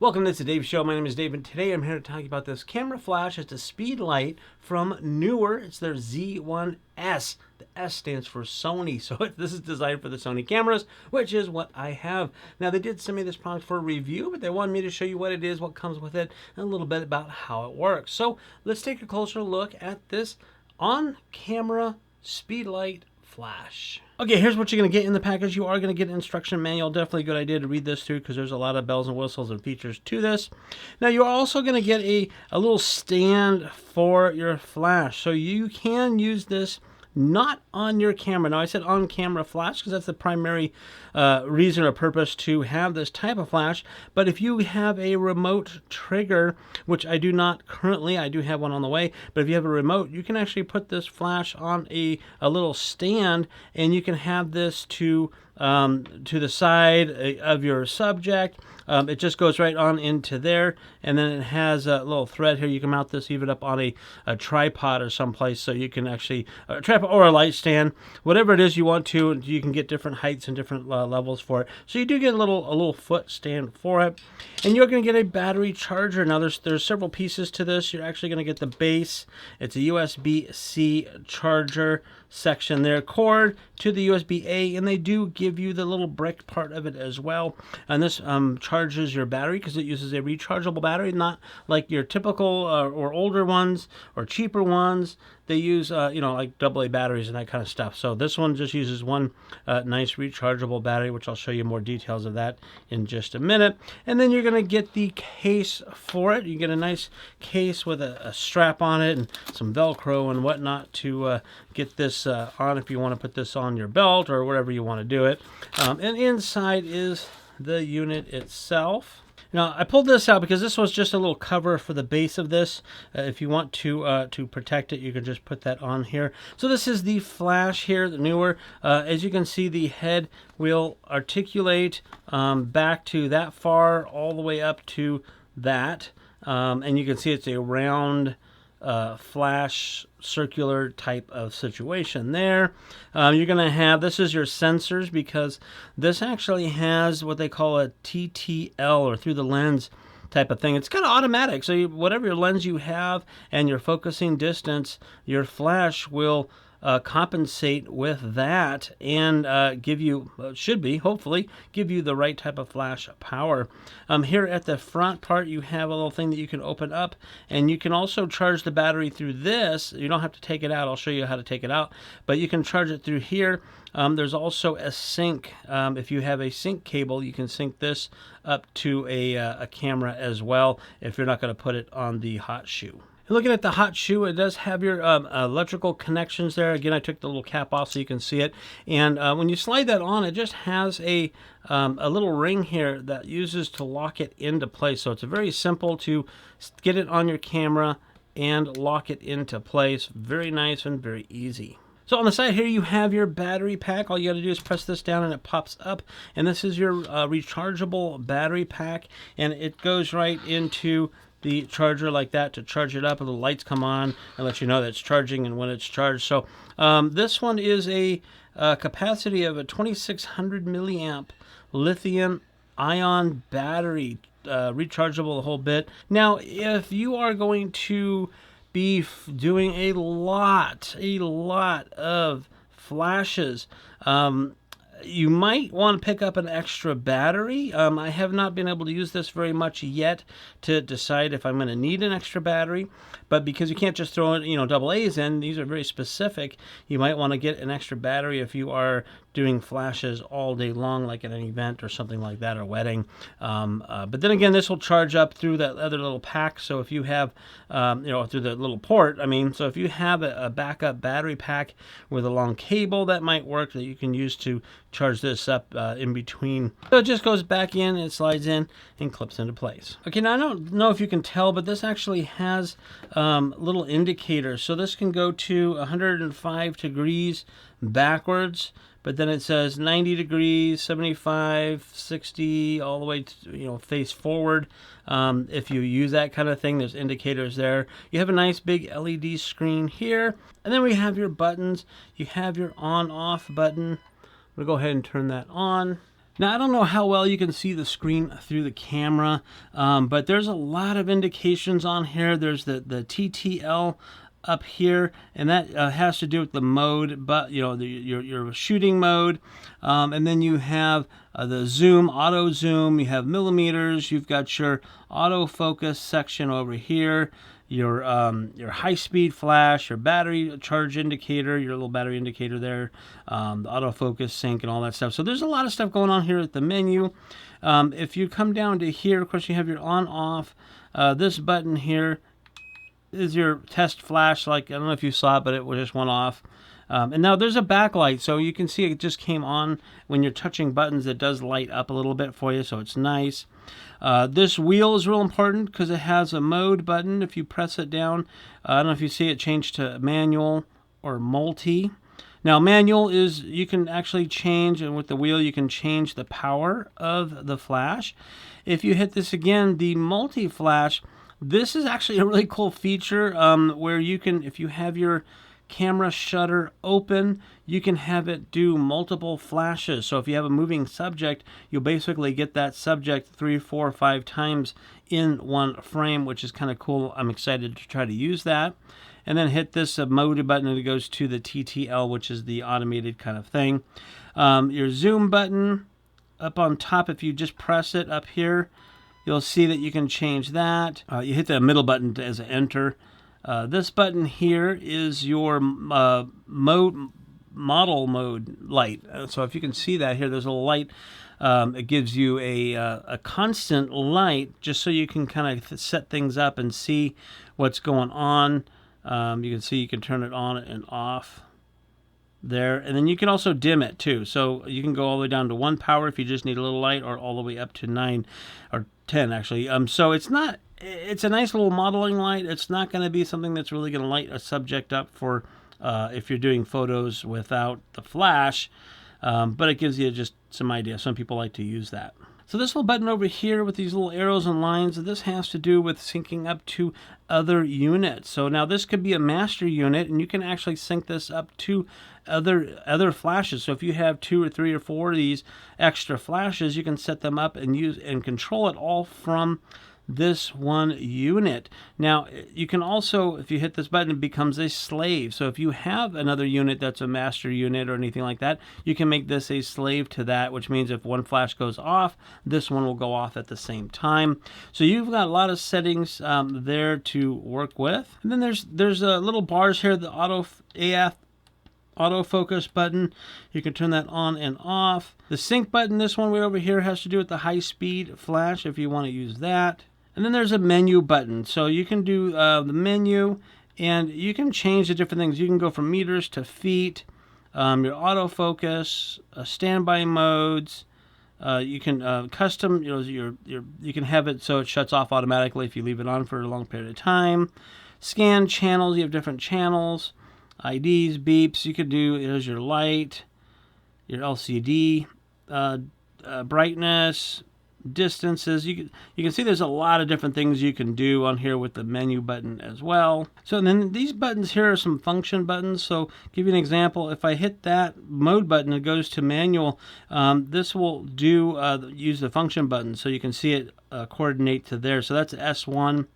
Welcome to the Dave Show. My name is Dave, and today I'm here to talk about this camera flash. It's a Speedlite from NEEWER. It's their Z1-S. The S stands for Sony, so this is designed for the Sony cameras, which is what I have. Now, they did send me this product for a review, but they wanted me to show you what it is, what comes with it, and a little bit about how it works. So let's take a closer look at this on-camera Speedlite flash. Okay, here's what you're going to get in the package. You are going to get an instruction manual. Definitely a good idea to read this through because there's a lot of bells and whistles and features to this. Now, you're also going to get a little stand for your flash. So you can use this not on your camera. Now, I said on camera flash because that's the primary reason or purpose to have this type of flash. But if you have a remote trigger, which I do not currently, I do have one on the way, but if you have a remote, you can actually put this flash on a little stand, and you can have this to the side of your subject. It just goes right on into there, and then it has a little thread here. You can mount this even up on a tripod or someplace, so you can actually a tripod or a light stand, whatever it is you want to. You can get different heights and different levels for it. So you do get a little foot stand for it, and you're going to get a battery charger. Now there's several pieces to this. You're actually going to get the base. It's a USB-C charger section there, cord to the USB-A, and they do give you the little brick part of it as well. And this charges your battery because it uses a rechargeable battery, not like your typical or older ones or cheaper ones. They use like AA batteries and that kind of stuff. So this one just uses one nice rechargeable battery, which I'll show you more details of that in just a minute. And then you're going to get the case for it. You get a nice case with a strap on it and some Velcro and whatnot to get this on if you want to put this on your belt or wherever you want to do it. And inside is the unit itself. Now, I pulled this out because this was just a little cover for the base of this. If you want to protect it, you can just put that on here. So this is the flash here, the NEEWER. As you can see, the head will articulate back to that far, all the way up to that. And you can see it's a round flash circular type of situation there. You're going to have, this is your sensors, because this actually has what they call a TTL, or through the lens type of thing. It's kind of automatic, so whatever your lens you have and your focusing distance, your flash will compensate with that and give you, should be, hopefully, give you the right type of flash power. Here at the front part, you have a little thing that you can open up, and you can also charge the battery through this. You don't have to take it out. I'll show you how to take it out, but you can charge it through here. There's also a sync. If you have a sync cable, you can sync this up to a camera as well if you're not going to put it on the Hotshoe. Looking at the Hotshoe, it does have your electrical connections there. Again, I took the little cap off so you can see it. And when you slide that on, it just has a little ring here that uses to lock it into place. So it's very simple to get it on your camera and lock it into place. Very nice and very easy. So on the side here, you have your battery pack. All you got to do is press this down and it pops up. And this is your rechargeable battery pack. And it goes right into the charger like that to charge it up, and the lights come on and let you know that it's charging and when it's charged. So this one is a capacity of a 2600 milliamp lithium ion battery, rechargeable the whole bit. Now, if you are going to be doing a lot of flashes, you might want to pick up an extra battery. I have not been able to use this very much yet to decide if I'm going to need an extra battery, but because you can't just throw it, AA's in, these are very specific. You might want to get an extra battery if you are doing flashes all day long, like at an event or something like that, or wedding. But then again, this will charge up through that other little pack. So if you have, through the little port, so if you have a backup battery pack with a long cable, that might work, that you can use to charge this up in between. So it just goes back in, it slides in and clips into place. Okay, now I don't know if you can tell, but this actually has little indicators. So this can go to 105 degrees backwards, but then it says 90 degrees, 75, 60, all the way to, face forward. If you use that kind of thing, there's indicators there. You have a nice big LED screen here. And then we have your buttons. You have your on-off button. I'm going to go ahead and turn that on. Now, I don't know how well you can see the screen through the camera, but there's a lot of indications on here. There's the TTL up here, and that has to do with the mode, but you know, your shooting mode, and then you have the zoom, auto zoom, you have millimeters, you've got your autofocus section over here, your high-speed flash, your battery charge indicator, your little battery indicator there, the autofocus sync and all that stuff. So there's a lot of stuff going on here at the menu. If you come down to here, of course, you have your on-off. This button here is your test flash. Like, I don't know if you saw it, but it just went off. And now there's a backlight, so you can see it just came on. When you're touching buttons, it does light up a little bit for you, so it's nice. This wheel is real important because it has a mode button. If you press it down, I don't know if you see it change to manual or multi. Now, manual is, you can actually change, and with the wheel you can change the power of the flash. If you hit this again, the multi-flash, this is actually a really cool feature where you can, if you have your camera shutter open, you can have it do multiple flashes. So if you have a moving subject, you'll basically get that subject 3, 4, 5 times in one frame, which is kind of cool. I'm excited to try to use that. And then hit this mode button and it goes to the TTL, which is the automated kind of thing. Your zoom button up on top, if you just press it up here, you'll see that you can change that. You hit the middle button as an enter. This button here is your model mode light. So if you can see that here, there's a light. It gives you a constant light just so you can kind of set things up and see what's going on. You can see you can turn it on and off there, and then you can also dim it too. So you can go all the way down to 1 power if you just need a little light, or all the way up to 9 or 10 actually. So it's a nice little modeling light. It's not going to be something that's really going to light a subject up for if you're doing photos without the flash, but it gives you just some idea. Some people like to use that. So this little button over here with these little arrows and lines, this has to do with syncing up to other units. So now this could be a master unit, and you can actually sync this up to other flashes. So if you have 2 or 3 or 4 of these extra flashes, you can set them up and use and control it all from this one unit. Now you can also, if you hit this button, it becomes a slave. So if you have another unit that's a master unit or anything like that, you can make this a slave to that, which means if one flash goes off, this one will go off at the same time. So you've got a lot of settings there to work with. And then there's little bars here, the autofocus button. You can turn that on and off. The sync button, this one way over here, has to do with the high-speed flash if you want to use that. And then there's a menu button. So you can do the menu, and you can change the different things. You can go from meters to feet, your autofocus, standby modes. You can custom, you can have it so it shuts off automatically if you leave it on for a long period of time. Scan channels, you have different channels, IDs, beeps. You could do, there's your light, your LCD, brightness, distances. You can see there's a lot of different things you can do on here with the menu button as well. So then these buttons here are some function buttons. So give you an example. If I hit that mode button, it goes to manual. This will do use the function button, so you can see it coordinate to there. So that's S1,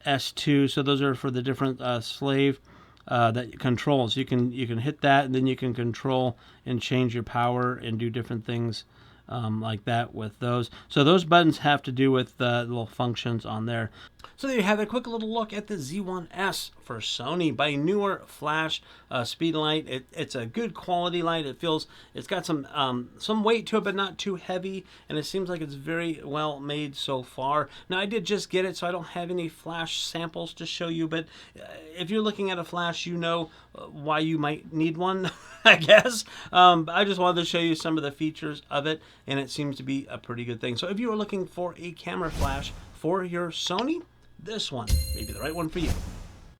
S2. So those are for the different slave that controls. You can hit that, and then you can control and change your power and do different things like that with those. So those buttons have to do with the little functions on there. So there you have a quick little look at the Z1-S for Sony by NEEWER Flash Speedlite. It's a good quality light. It's got some weight to it, but not too heavy, and it seems like it's very well made so far. Now I did just get it, so I don't have any flash samples to show you, but if you're looking at a flash, you know why you might need one, I guess. I just wanted to show you some of the features of it, and it seems to be a pretty good thing. So if you are looking for a camera flash for your Sony, this one may be the right one for you.